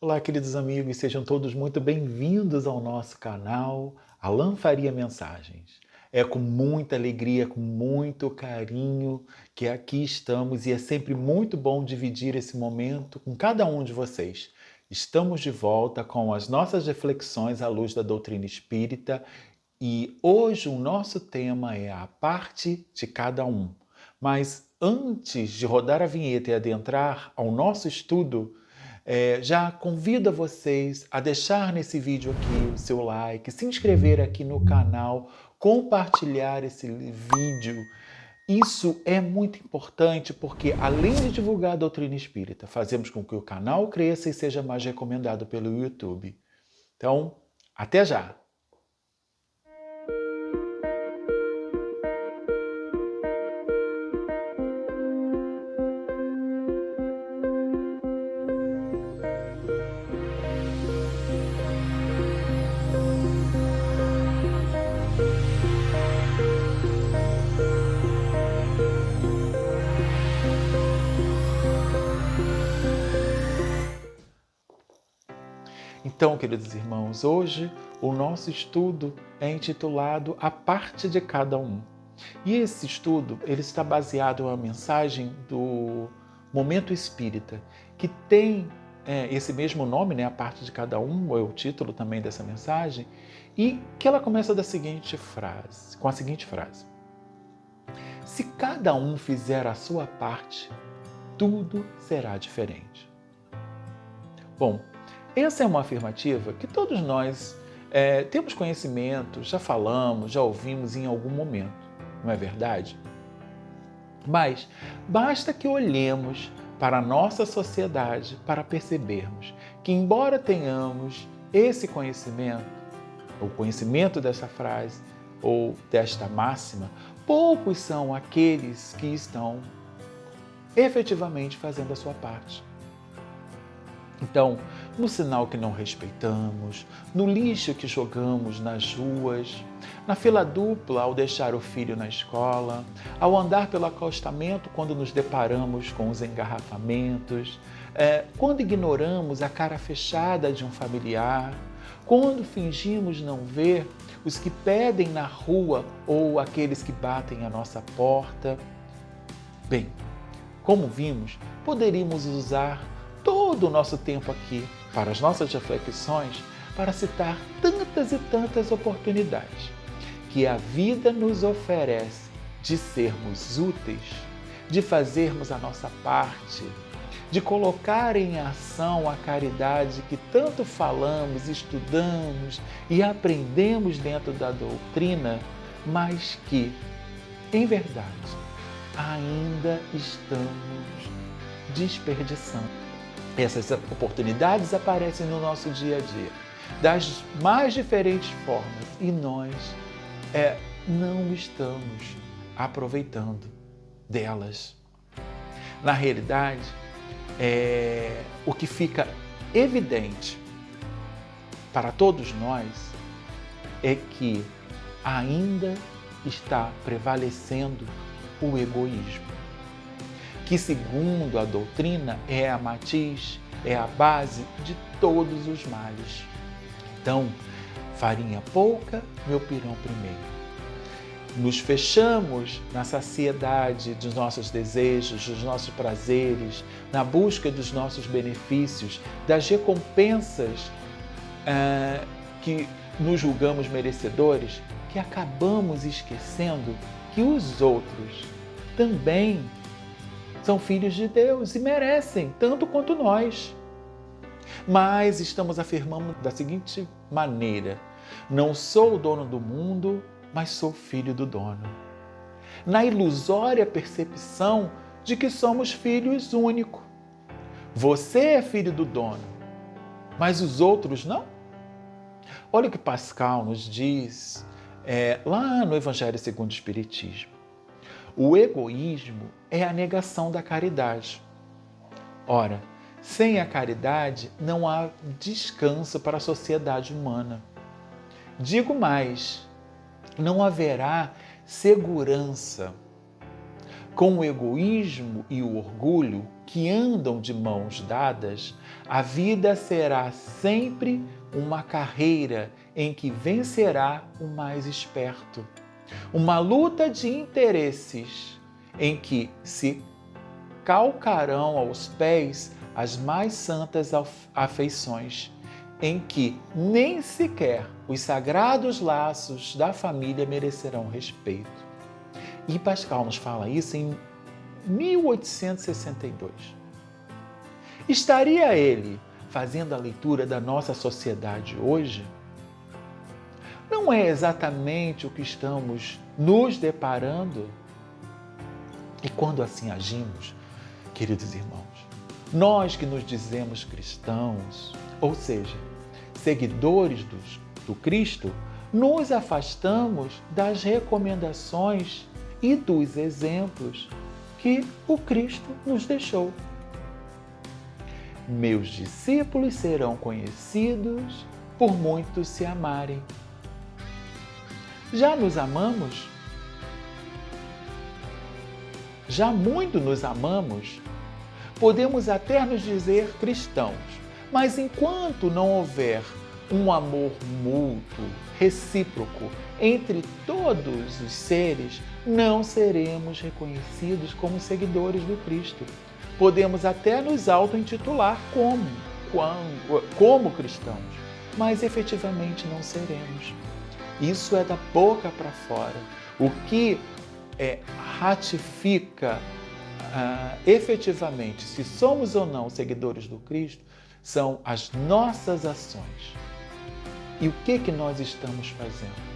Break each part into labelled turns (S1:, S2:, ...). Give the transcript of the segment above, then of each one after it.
S1: Olá, queridos amigos, sejam todos muito bem-vindos ao nosso canal Alan Faria Mensagens. É com muita alegria, com muito carinho que aqui estamos e é sempre muito bom dividir esse momento com cada um de vocês. Estamos de volta com as nossas reflexões à luz da doutrina espírita e hoje o nosso tema é a parte de cada um. Mas antes de rodar a vinheta e adentrar ao nosso estudo, já convido a vocês a deixar nesse vídeo aqui o seu like, se inscrever aqui no canal, compartilhar esse vídeo. Isso é muito importante porque, além de divulgar a doutrina espírita, fazemos com que o canal cresça e seja mais recomendado pelo YouTube. Então, até já! Então, queridos irmãos, hoje o nosso estudo é intitulado A Parte de Cada Um. E esse estudo ele está baseado na mensagem do Momento Espírita, que tem esse mesmo nome, né, A Parte de Cada Um, é o título também dessa mensagem, e que ela começa com a seguinte frase: se cada um fizer a sua parte, tudo será diferente. Bom, essa é uma afirmativa que todos nós temos conhecimento, já falamos, já ouvimos em algum momento, não é verdade? Mas basta que olhemos para a nossa sociedade para percebermos que, embora tenhamos esse conhecimento, o conhecimento dessa frase ou desta máxima, poucos são aqueles que estão efetivamente fazendo a sua parte. Então, no sinal que não respeitamos, no lixo que jogamos nas ruas, na fila dupla ao deixar o filho na escola, ao andar pelo acostamento quando nos deparamos com os engarrafamentos, quando ignoramos a cara fechada de um familiar, quando fingimos não ver os que pedem na rua ou aqueles que batem à nossa porta. Bem, como vimos, poderíamos usar todo o nosso tempo aqui para as nossas reflexões para citar tantas e tantas oportunidades que a vida nos oferece de sermos úteis, de fazermos a nossa parte, de colocar em ação a caridade que tanto falamos, estudamos e aprendemos dentro da doutrina, mas que, em verdade, ainda estamos desperdiçando. Essas oportunidades aparecem no nosso dia a dia, das mais diferentes formas, e nós não estamos aproveitando delas. Na realidade, o que fica evidente para todos nós é que ainda está prevalecendo o egoísmo, que, segundo a doutrina, é a matiz, é a base de todos os males. Então, farinha pouca, meu pirão primeiro. Nos fechamos na saciedade dos nossos desejos, dos nossos prazeres, na busca dos nossos benefícios, das recompensas que nos julgamos merecedores, que acabamos esquecendo que os outros também são filhos de Deus e merecem tanto quanto nós. Mas estamos afirmando da seguinte maneira: não sou o dono do mundo, mas sou filho do dono. Na ilusória percepção de que somos filhos únicos. Você é filho do dono, mas os outros não? Olha o que Pascal nos diz lá no Evangelho segundo o Espiritismo. O egoísmo é a negação da caridade. Ora, sem a caridade não há descanso para a sociedade humana. Digo mais, não haverá segurança, com o egoísmo e o orgulho que andam de mãos dadas, a vida será sempre uma carreira em que vencerá o mais esperto. Uma luta de interesses em que se calcarão aos pés as mais santas afeições, em que nem sequer os sagrados laços da família merecerão respeito. E Pascal nos fala isso em 1862. Estaria ele fazendo a leitura da nossa sociedade hoje? Não é exatamente o que estamos nos deparando? E quando assim agimos, queridos irmãos, nós que nos dizemos cristãos, ou seja, seguidores do Cristo, nos afastamos das recomendações e dos exemplos que o Cristo nos deixou. Meus discípulos serão conhecidos por muitos se amarem. Já nos amamos? Já muito nos amamos? Podemos até nos dizer cristãos, mas enquanto não houver um amor mútuo, recíproco, entre todos os seres, não seremos reconhecidos como seguidores do Cristo. Podemos até nos auto-intitular como cristãos, mas efetivamente não seremos. Isso é da boca para fora. O que ratifica efetivamente se somos ou não seguidores do Cristo são as nossas ações. E o que nós estamos fazendo?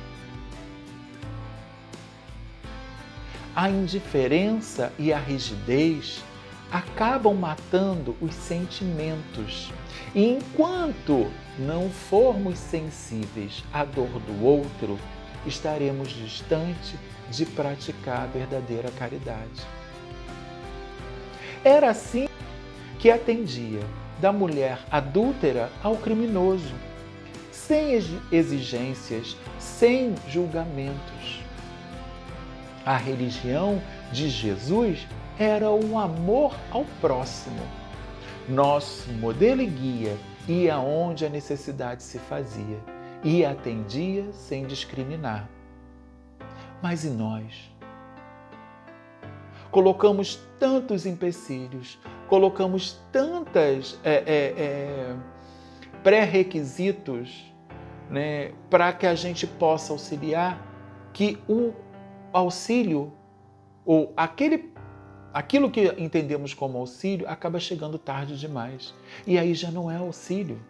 S1: A indiferença e a rigidez acabam matando os sentimentos. E enquanto não formos sensíveis à dor do outro, estaremos distantes de praticar a verdadeira caridade. Era assim que atendia da mulher adúltera ao criminoso, sem exigências, sem julgamentos. A religião de Jesus era o amor ao próximo. Nosso modelo e guia ia onde a necessidade se fazia e atendia sem discriminar. Mas e nós? Colocamos tantos empecilhos, colocamos tantas pré-requisitos, né, para que a gente possa auxiliar, que o auxílio, ou aquilo que entendemos como auxílio, acaba chegando tarde demais. E aí já não é auxílio.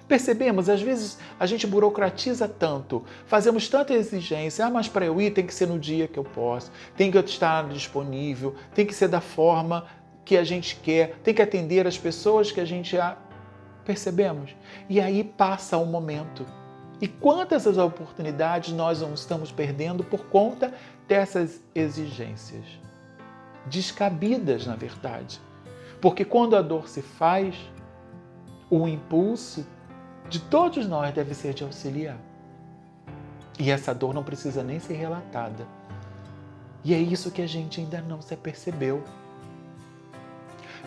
S1: Percebemos? Às vezes a gente burocratiza tanto, fazemos tanta exigência, mas para eu ir tem que ser no dia que eu posso, tem que estar disponível, tem que ser da forma que a gente quer, tem que atender as pessoas que a gente... Percebemos? E aí passa o momento. E quantas as oportunidades nós não estamos perdendo por conta dessas exigências? Descabidas, na verdade. Porque quando a dor se faz, o impulso de todos nós deve ser de auxiliar. E essa dor não precisa nem ser relatada. E é isso que a gente ainda não se apercebeu.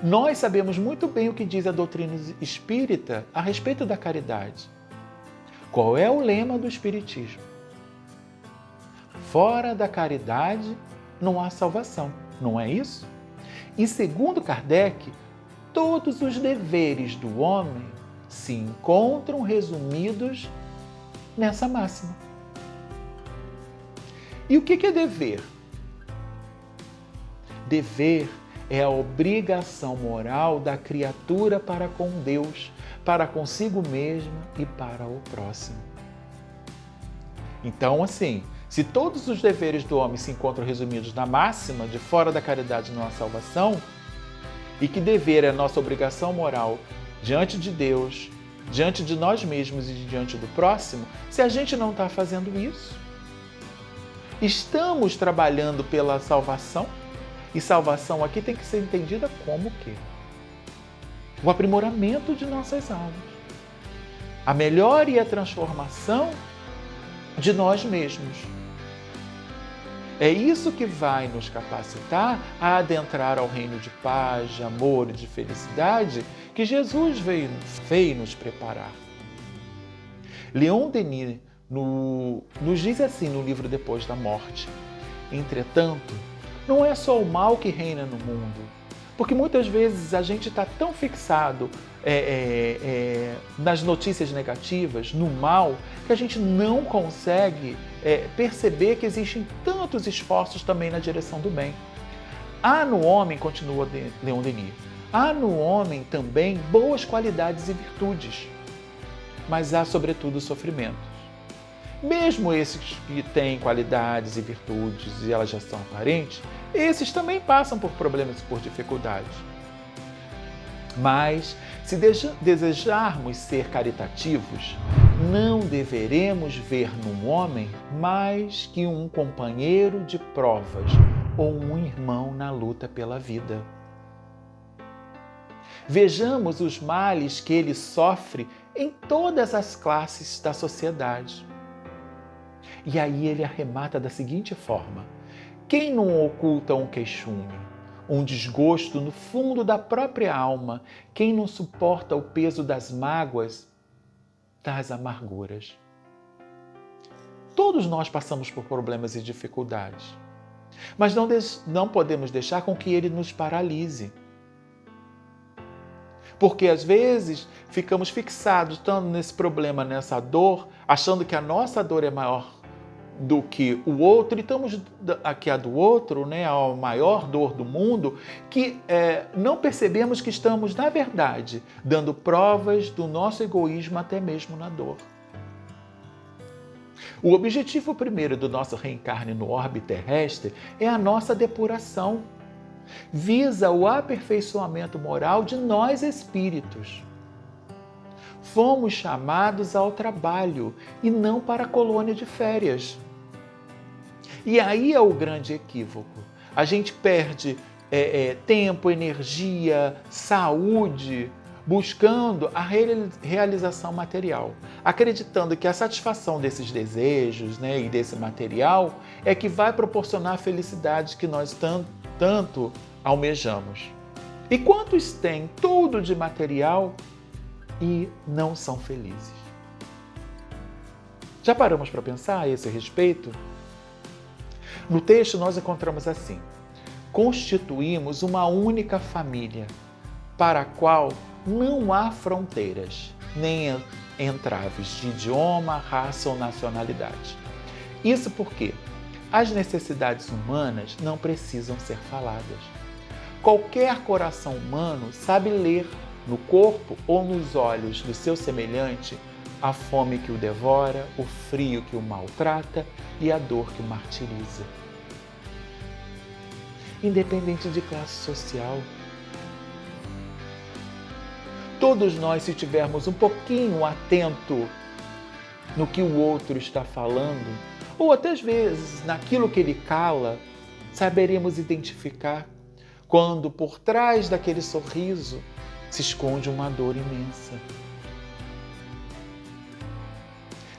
S1: Nós sabemos muito bem o que diz a doutrina espírita a respeito da caridade. Qual é o lema do Espiritismo? Fora da caridade não há salvação, não é isso? E segundo Kardec, todos os deveres do homem se encontram resumidos nessa máxima. E o que é dever? Dever é a obrigação moral da criatura para com Deus, para consigo mesma e para o próximo. Então, assim, se todos os deveres do homem se encontram resumidos na máxima de fora da caridade não há salvação, e que dever é a nossa obrigação moral diante de Deus, diante de nós mesmos e diante do próximo, se a gente não está fazendo isso, estamos trabalhando pela salvação? E salvação aqui tem que ser entendida como o quê? O aprimoramento de nossas almas. A melhora e a transformação de nós mesmos. É isso que vai nos capacitar a adentrar ao reino de paz, de amor e de felicidade que Jesus veio nos preparar. Leon Denis nos diz assim no livro Depois da Morte: entretanto, não é só o mal que reina no mundo, porque muitas vezes a gente está tão fixado nas notícias negativas, no mal, que a gente não consegue perceber que existem tantos esforços também na direção do bem. Há no homem, continua Leon Denis, há no homem também boas qualidades e virtudes, mas há sobretudo sofrimentos. Mesmo esses que têm qualidades e virtudes e elas já são aparentes, esses também passam por problemas e por dificuldades. Mas, se desejarmos ser caritativos, não deveremos ver no homem mais que um companheiro de provas ou um irmão na luta pela vida. Vejamos os males que ele sofre em todas as classes da sociedade. E aí ele arremata da seguinte forma: quem não oculta um queixume, um desgosto no fundo da própria alma, quem não suporta o peso das mágoas, das amarguras? Todos nós passamos por problemas e dificuldades, mas não podemos deixar com que ele nos paralise. Porque às vezes ficamos fixados tanto nesse problema, nessa dor, achando que a nossa dor é maior do que o outro, e estamos aqui a do outro, né, a maior dor do mundo, que não percebemos que estamos, na verdade, dando provas do nosso egoísmo até mesmo na dor. O objetivo primeiro do nosso reencarne no orbe terrestre é a nossa depuração. Visa o aperfeiçoamento moral de nós espíritos. Fomos chamados ao trabalho e não para a colônia de férias. E aí é o grande equívoco. A gente perde tempo, energia, saúde, buscando a realização material, acreditando que a satisfação desses desejos, né, e desse material é que vai proporcionar a felicidade que nós tanto almejamos. E quantos têm tudo de material e não são felizes? Já paramos para pensar a esse respeito? No texto nós encontramos assim: constituímos uma única família, para a qual não há fronteiras, nem entraves de idioma, raça ou nacionalidade. Isso porque as necessidades humanas não precisam ser faladas. Qualquer coração humano sabe ler no corpo ou nos olhos do seu semelhante a fome que o devora, o frio que o maltrata e a dor que o martiriza. Independente de classe social. Todos nós, se estivermos um pouquinho atento no que o outro está falando, ou até às vezes naquilo que ele cala, saberemos identificar quando por trás daquele sorriso se esconde uma dor imensa,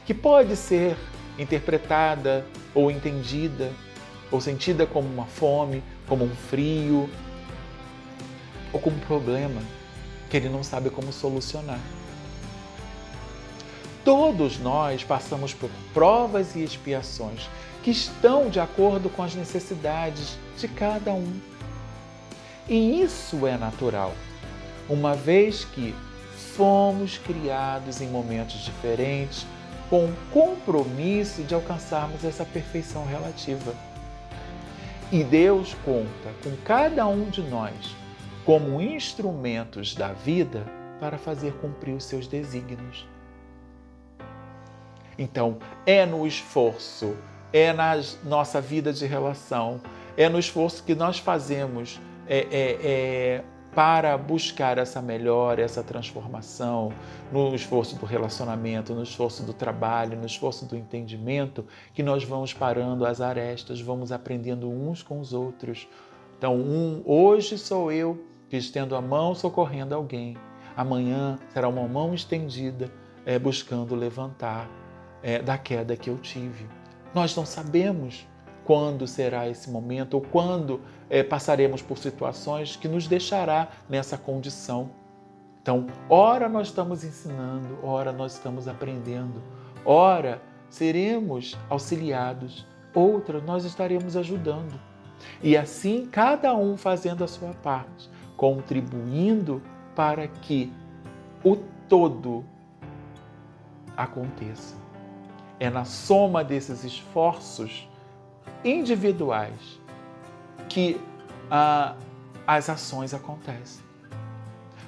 S1: que pode ser interpretada ou entendida ou sentida como uma fome, como um frio, ou como um problema que ele não sabe como solucionar. Todos nós passamos por provas e expiações que estão de acordo com as necessidades de cada um. E isso é natural, uma vez que fomos criados em momentos diferentes, com o compromisso de alcançarmos essa perfeição relativa. E Deus conta com cada um de nós como instrumentos da vida para fazer cumprir os seus desígnios. Então, é no esforço, é na nossa vida de relação, é no esforço que nós fazemos para buscar essa melhora, essa transformação, no esforço do relacionamento, no esforço do trabalho, no esforço do entendimento, que nós vamos parando as arestas, vamos aprendendo uns com os outros. Então, hoje sou eu que estendo a mão socorrendo alguém. Amanhã será uma mão estendida buscando levantar da queda que eu tive. Nós não sabemos quando será esse momento ou quando passaremos por situações que nos deixará nessa condição. Então, ora nós estamos ensinando, ora nós estamos aprendendo, ora seremos auxiliados, outra nós estaremos ajudando. E assim, cada um fazendo a sua parte, contribuindo para que o todo aconteça. É na soma desses esforços individuais que as ações acontecem.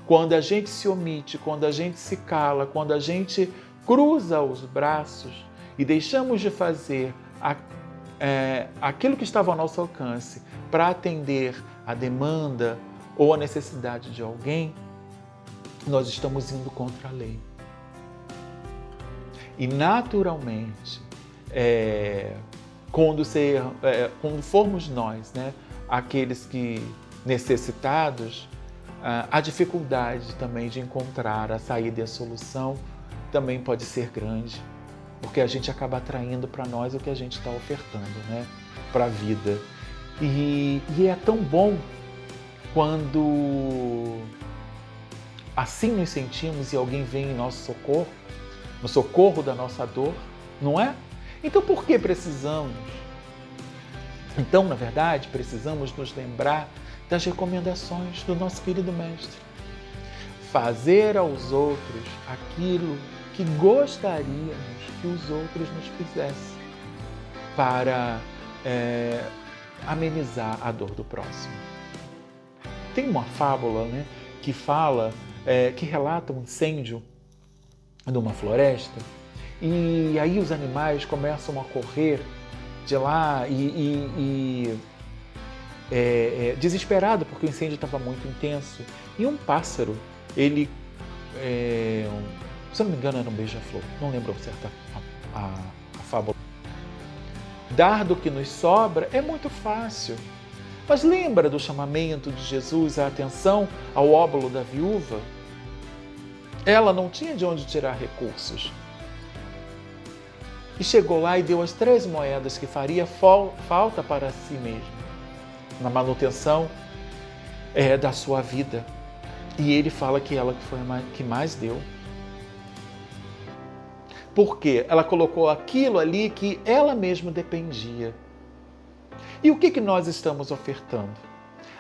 S1: Quando a gente se omite, quando a gente se cala, quando a gente cruza os braços e deixamos de fazer aquilo que estava ao nosso alcance para atender a demanda ou a necessidade de alguém, nós estamos indo contra a lei. E naturalmente, quando formos nós, né, aqueles que necessitados, a dificuldade também de encontrar a saída e a solução também pode ser grande, porque a gente acaba atraindo para nós o que a gente está ofertando, né, para a vida. E é tão bom quando assim nos sentimos e alguém vem em nosso socorro, no socorro da nossa dor, não é? Então por que precisamos? Então, na verdade, precisamos nos lembrar das recomendações do nosso querido Mestre. Fazer aos outros aquilo que gostaríamos que os outros nos fizessem para amenizar a dor do próximo. Tem uma fábula, né, que fala, que relata um incêndio numa floresta e aí os animais começam a correr de lá desesperado porque o incêndio estava muito intenso. E um pássaro, ele, se eu não me engano era um beija-flor, não lembro certo a fábula. Dar do que nos sobra é muito fácil. Mas lembra do chamamento de Jesus à atenção ao óbolo da viúva? Ela não tinha de onde tirar recursos. E chegou lá e deu as 3 moedas que faria falta para si mesma, na manutenção da sua vida. E ele fala que ela que foi a que mais deu. Por quê? Ela colocou aquilo ali que ela mesma dependia. E o que nós estamos ofertando?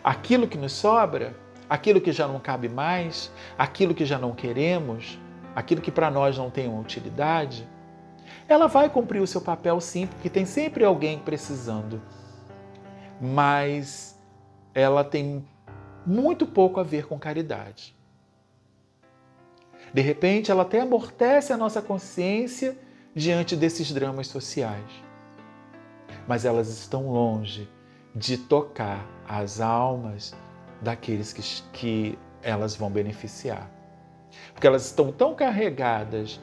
S1: Aquilo que nos sobra? Aquilo que já não cabe mais? Aquilo que já não queremos? Aquilo que para nós não tem uma utilidade? Ela vai cumprir o seu papel sim, porque tem sempre alguém precisando. Mas ela tem muito pouco a ver com caridade. De repente, ela até amortece a nossa consciência diante desses dramas sociais. Mas elas estão longe de tocar as almas daqueles que elas vão beneficiar. Porque elas estão tão carregadas,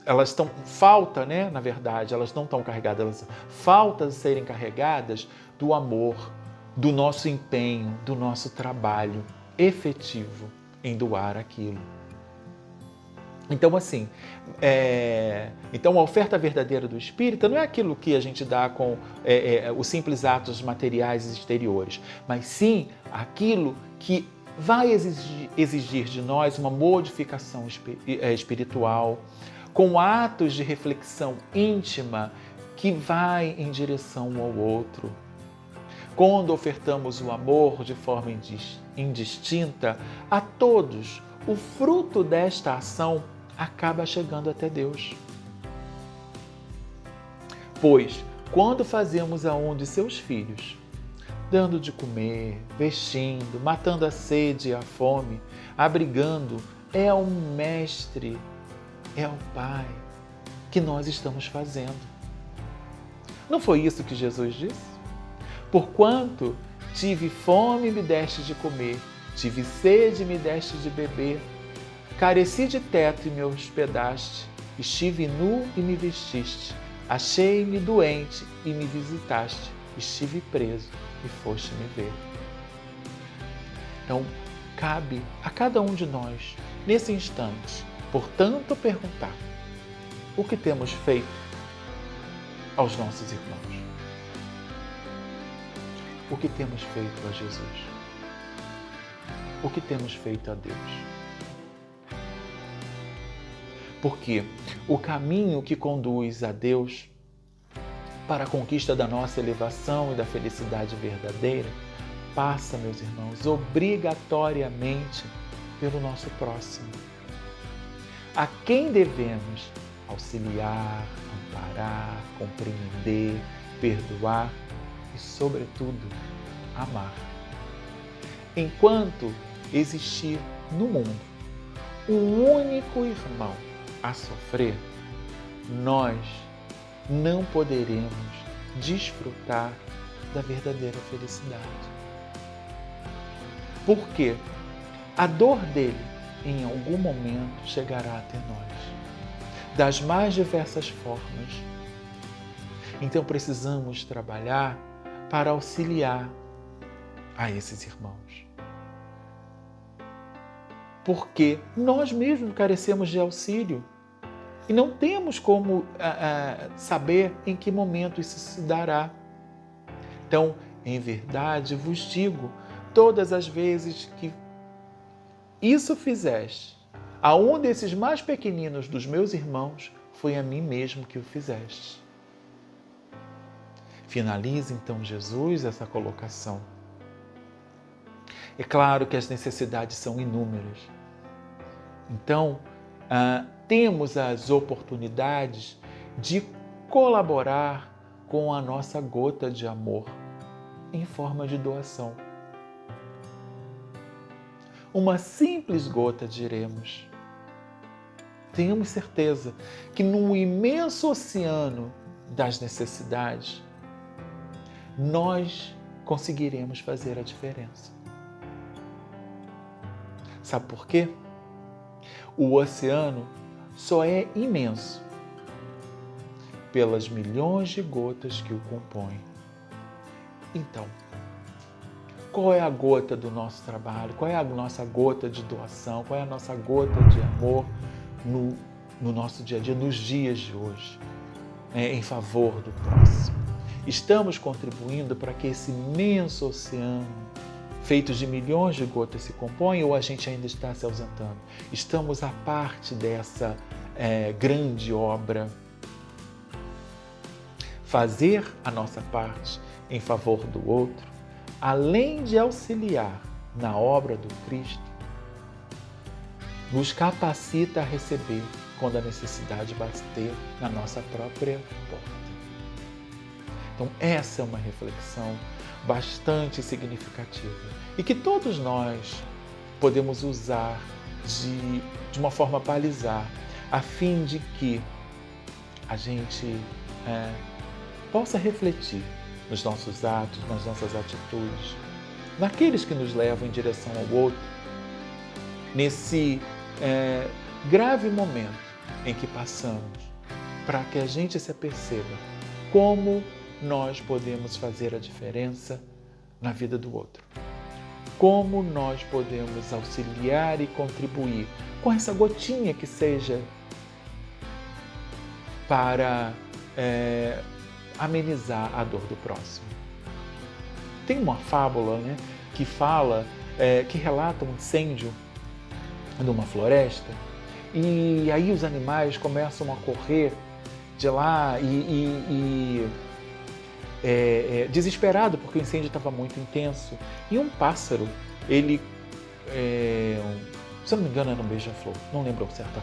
S1: elas estão, falta, né, na verdade, elas não estão carregadas, elas falta de serem carregadas do amor, do nosso empenho, do nosso trabalho efetivo em doar aquilo. Então, assim, então a oferta verdadeira do Espírita não é aquilo que a gente dá com os simples atos materiais exteriores, mas sim aquilo que vai exigir de nós uma modificação espiritual, com atos de reflexão íntima que vai em direção ao outro. Quando ofertamos o amor de forma indistinta a todos, o fruto desta ação acaba chegando até Deus. Pois, quando fazemos a um de seus filhos, dando de comer, vestindo, matando a sede e a fome, abrigando, é o Mestre, é o Pai que nós estamos fazendo. Não foi isso que Jesus disse? Porquanto tive fome e me deste de comer, tive sede e me deste de beber, careci de teto e me hospedaste, estive nu e me vestiste, achei-me doente e me visitaste, estive preso e foste me ver. Então, cabe a cada um de nós, nesse instante, portanto, perguntar: o que temos feito aos nossos irmãos? O que temos feito a Jesus? O que temos feito a Deus? Porque o caminho que conduz a Deus para a conquista da nossa elevação e da felicidade verdadeira passa, meus irmãos, obrigatoriamente pelo nosso próximo. A quem devemos auxiliar, amparar, compreender, perdoar e, sobretudo, amar. Enquanto existir no mundo um único irmão a sofrer, nós não poderemos desfrutar da verdadeira felicidade. Porque a dor dele, em algum momento, chegará até nós, das mais diversas formas. Então precisamos trabalhar para auxiliar a esses irmãos. Porque nós mesmos carecemos de auxílio e não temos como saber em que momento isso se dará. Então, em verdade, vos digo, todas as vezes que isso fizeste a um desses mais pequeninos dos meus irmãos, foi a mim mesmo que o fizeste. Finaliza então Jesus essa colocação. É claro que as necessidades são inúmeras. Então, temos as oportunidades de colaborar com a nossa gota de amor em forma de doação. Uma simples gota, diremos. Tenhamos certeza que no imenso oceano das necessidades, nós conseguiremos fazer a diferença. Sabe por quê? O oceano só é imenso pelas milhões de gotas que o compõem. Então, qual é a gota do nosso trabalho? Qual é a nossa gota de doação? Qual é a nossa gota de amor no nosso dia a dia, nos dias de hoje, em favor do próximo? Estamos contribuindo para que esse imenso oceano, feito de milhões de gotas, se compõe, ou a gente ainda está se ausentando? Estamos à parte dessa grande obra. Fazer a nossa parte em favor do outro, além de auxiliar na obra do Cristo, nos capacita a receber quando a necessidade bater na nossa própria porta. Então, essa é uma reflexão bastante significativa e que todos nós podemos usar de uma forma a balizar, a fim de que a gente possa refletir nos nossos atos, nas nossas atitudes, naqueles que nos levam em direção ao outro, nesse grave momento em que passamos, para que a gente se aperceba como nós podemos fazer a diferença na vida do outro. Como nós podemos auxiliar e contribuir com essa gotinha que seja para amenizar a dor do próximo. Tem uma fábula, que fala, que relata um incêndio numa floresta e aí os animais começam a correr de lá desesperado porque o incêndio estava muito intenso. E um pássaro, ele, se eu não me engano era um beija-flor, não lembro certo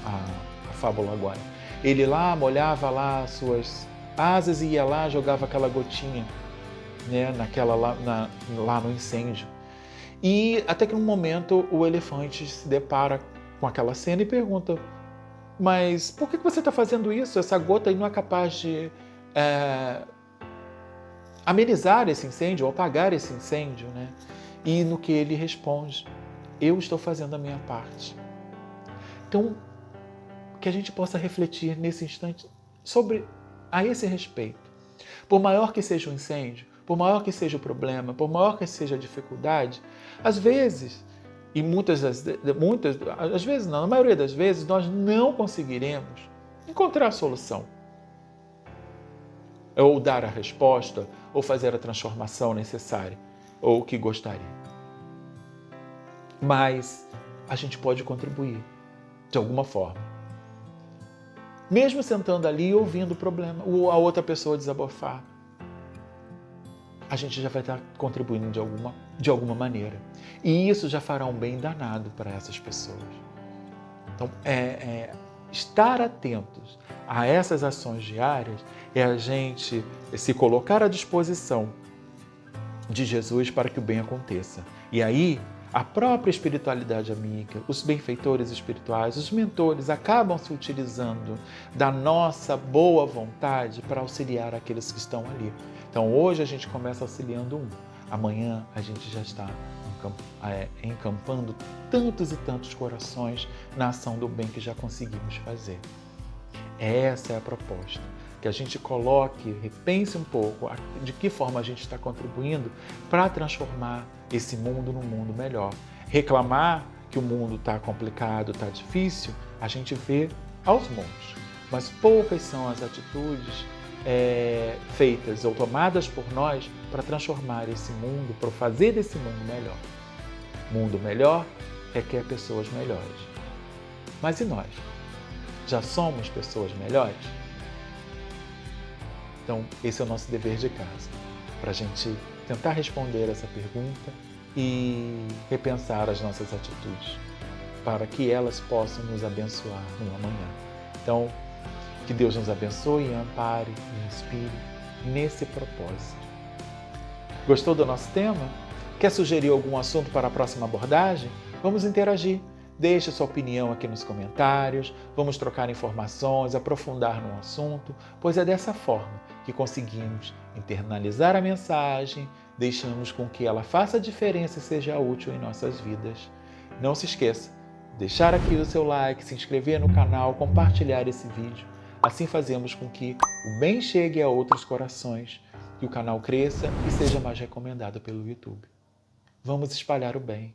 S1: a fábula agora. Ele lá molhava lá as suas asas e ia lá, jogava aquela gotinha, lá no incêndio. E até que num momento o elefante se depara com aquela cena e pergunta: mas por que você está fazendo isso? Essa gota aí não é capaz de amenizar esse incêndio ou apagar esse incêndio, E no que ele responde: eu estou fazendo a minha parte. Então, que a gente possa refletir nesse instante a esse respeito. Por maior que seja o incêndio, por maior que seja o problema, por maior que seja a dificuldade, às vezes, e às vezes não, na maioria das vezes, nós não conseguiremos encontrar a solução. ou dar a resposta, ou fazer a transformação necessária, ou que gostaria. Mas a gente pode contribuir, de alguma forma. Mesmo sentando ali e ouvindo o problema, ou a outra pessoa desabafar, a gente já vai estar contribuindo de alguma maneira. E isso já fará um bem danado para essas pessoas. Então, estar atentos a essas ações diárias é a gente se colocar à disposição de Jesus para que o bem aconteça. E aí, a própria espiritualidade amiga, os benfeitores espirituais, os mentores acabam se utilizando da nossa boa vontade para auxiliar aqueles que estão ali. Então, hoje a gente começa auxiliando um. Amanhã a gente já está encampando tantos e tantos corações na ação do bem que já conseguimos fazer. Essa é a proposta. Que a gente coloque, repense um pouco de que forma a gente está contribuindo para transformar esse mundo num mundo melhor. Reclamar que o mundo está complicado, está difícil, a gente vê aos montes. Mas poucas são as atitudes feitas ou tomadas por nós para transformar esse mundo, para fazer desse mundo melhor. Mundo melhor requer pessoas melhores. Mas e nós? Já somos pessoas melhores? Então, esse é o nosso dever de casa, para a gente tentar responder essa pergunta e repensar as nossas atitudes, para que elas possam nos abençoar no amanhã. Então, que Deus nos abençoe e ampare e inspire nesse propósito. Gostou do nosso tema? Quer sugerir algum assunto para a próxima abordagem? Vamos interagir. Deixe sua opinião aqui nos comentários, vamos trocar informações, aprofundar no assunto, pois é dessa forma que conseguimos internalizar a mensagem, deixamos com que ela faça a diferença e seja útil em nossas vidas. Não se esqueça, deixar aqui o seu like, se inscrever no canal, compartilhar esse vídeo. Assim fazemos com que o bem chegue a outros corações, que o canal cresça e seja mais recomendado pelo YouTube. Vamos espalhar o bem.